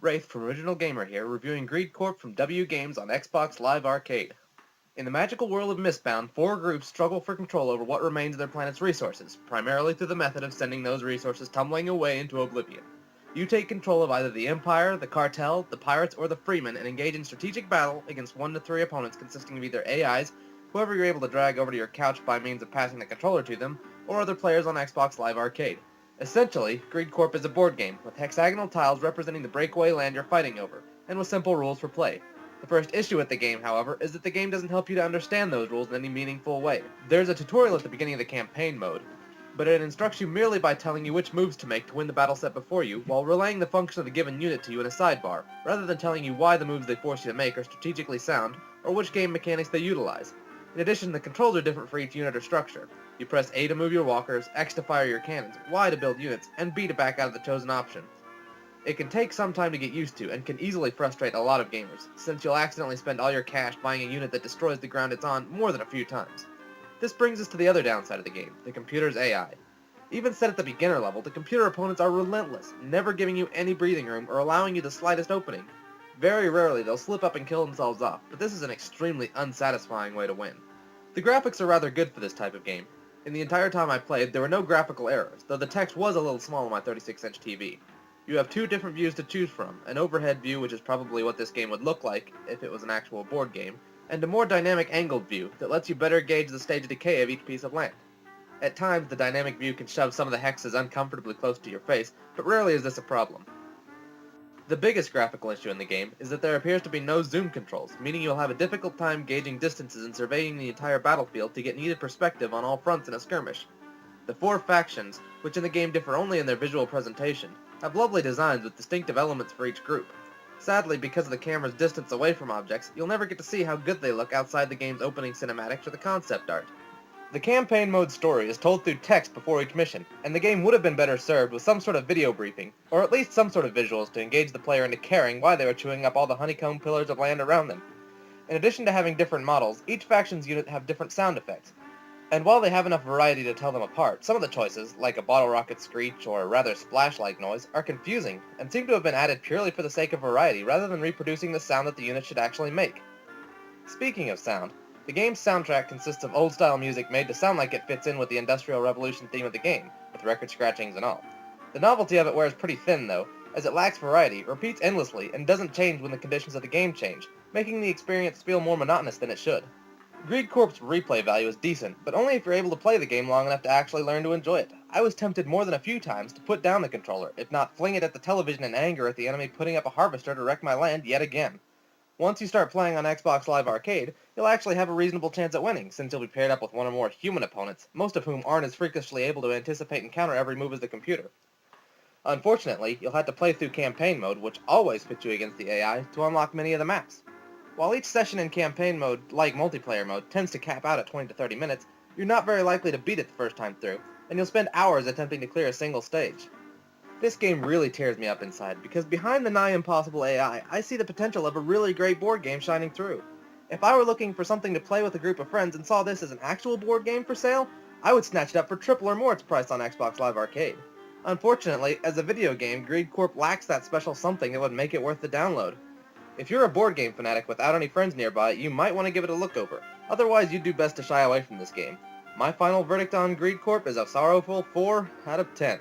Wraith from Original Gamer here, reviewing Greed Corp from W Games on Xbox Live Arcade. In the magical world of Mistbound, four groups struggle for control over what remains of their planet's resources, primarily through the method of sending those resources tumbling away into oblivion. You take control of either the Empire, the Cartel, the Pirates, or the Freemen, and engage in strategic battle against 1 to 3 opponents consisting of either AIs, whoever you're able to drag over to your couch by means of passing the controller to them, or other players on Xbox Live Arcade. Essentially, Greed Corp is a board game, with hexagonal tiles representing the breakaway land you're fighting over, and with simple rules for play. The first issue with the game, however, is that the game doesn't help you to understand those rules in any meaningful way. There's a tutorial at the beginning of the campaign mode, but it instructs you merely by telling you which moves to make to win the battle set before you, while relaying the function of the given unit to you in a sidebar, rather than telling you why the moves they force you to make are strategically sound, or which game mechanics they utilize. In addition, the controls are different for each unit or structure. You press A to move your walkers, X to fire your cannons, Y to build units, and B to back out of the chosen option. It can take some time to get used to, and can easily frustrate a lot of gamers, since you'll accidentally spend all your cash buying a unit that destroys the ground it's on more than a few times. This brings us to the other downside of the game, the computer's AI. Even set at the beginner level, the computer opponents are relentless, never giving you any breathing room or allowing you the slightest opening. Very rarely they'll slip up and kill themselves off, but this is an extremely unsatisfying way to win. The graphics are rather good for this type of game. In the entire time I played, there were no graphical errors, though the text was a little small on my 36-inch TV. You have two different views to choose from, an overhead view, which is probably what this game would look like if it was an actual board game, and a more dynamic angled view that lets you better gauge the stage of decay of each piece of land. At times, the dynamic view can shove some of the hexes uncomfortably close to your face, but rarely is this a problem. The biggest graphical issue in the game is that there appears to be no zoom controls, meaning you'll have a difficult time gauging distances and surveying the entire battlefield to get needed perspective on all fronts in a skirmish. The four factions, which in the game differ only in their visual presentation, have lovely designs with distinctive elements for each group. Sadly, because of the camera's distance away from objects, you'll never get to see how good they look outside the game's opening cinematics or the concept art. The campaign mode story is told through text before each mission, and the game would have been better served with some sort of video briefing, or at least some sort of visuals to engage the player into caring why they were chewing up all the honeycomb pillars of land around them. In addition to having different models, each faction's unit have different sound effects, and while they have enough variety to tell them apart, some of the choices, like a bottle rocket screech or a rather splash-like noise, are confusing, and seem to have been added purely for the sake of variety rather than reproducing the sound that the unit should actually make. Speaking of sound, the game's soundtrack consists of old-style music made to sound like it fits in with the Industrial Revolution theme of the game, with record scratchings and all. The novelty of it wears pretty thin, though, as it lacks variety, repeats endlessly, and doesn't change when the conditions of the game change, making the experience feel more monotonous than it should. Greed Corp's replay value is decent, but only if you're able to play the game long enough to actually learn to enjoy it. I was tempted more than a few times to put down the controller, if not fling it at the television in anger at the enemy putting up a harvester to wreck my land yet again. Once you start playing on Xbox Live Arcade, you'll actually have a reasonable chance at winning, since you'll be paired up with one or more human opponents, most of whom aren't as freakishly able to anticipate and counter every move as the computer. Unfortunately, you'll have to play through campaign mode, which always pits you against the AI, to unlock many of the maps. While each session in campaign mode, like multiplayer mode, tends to cap out at 20 to 30 minutes, you're not very likely to beat it the first time through, and you'll spend hours attempting to clear a single stage. This game really tears me up inside, because behind the nigh impossible AI, I see the potential of a really great board game shining through. If I were looking for something to play with a group of friends and saw this as an actual board game for sale, I would snatch it up for triple or more its price on Xbox Live Arcade. Unfortunately, as a video game, Greed Corp lacks that special something that would make it worth the download. If you're a board game fanatic without any friends nearby, you might want to give it a look over. Otherwise, you'd do best to shy away from this game. My final verdict on Greed Corp is a sorrowful 4 out of 10.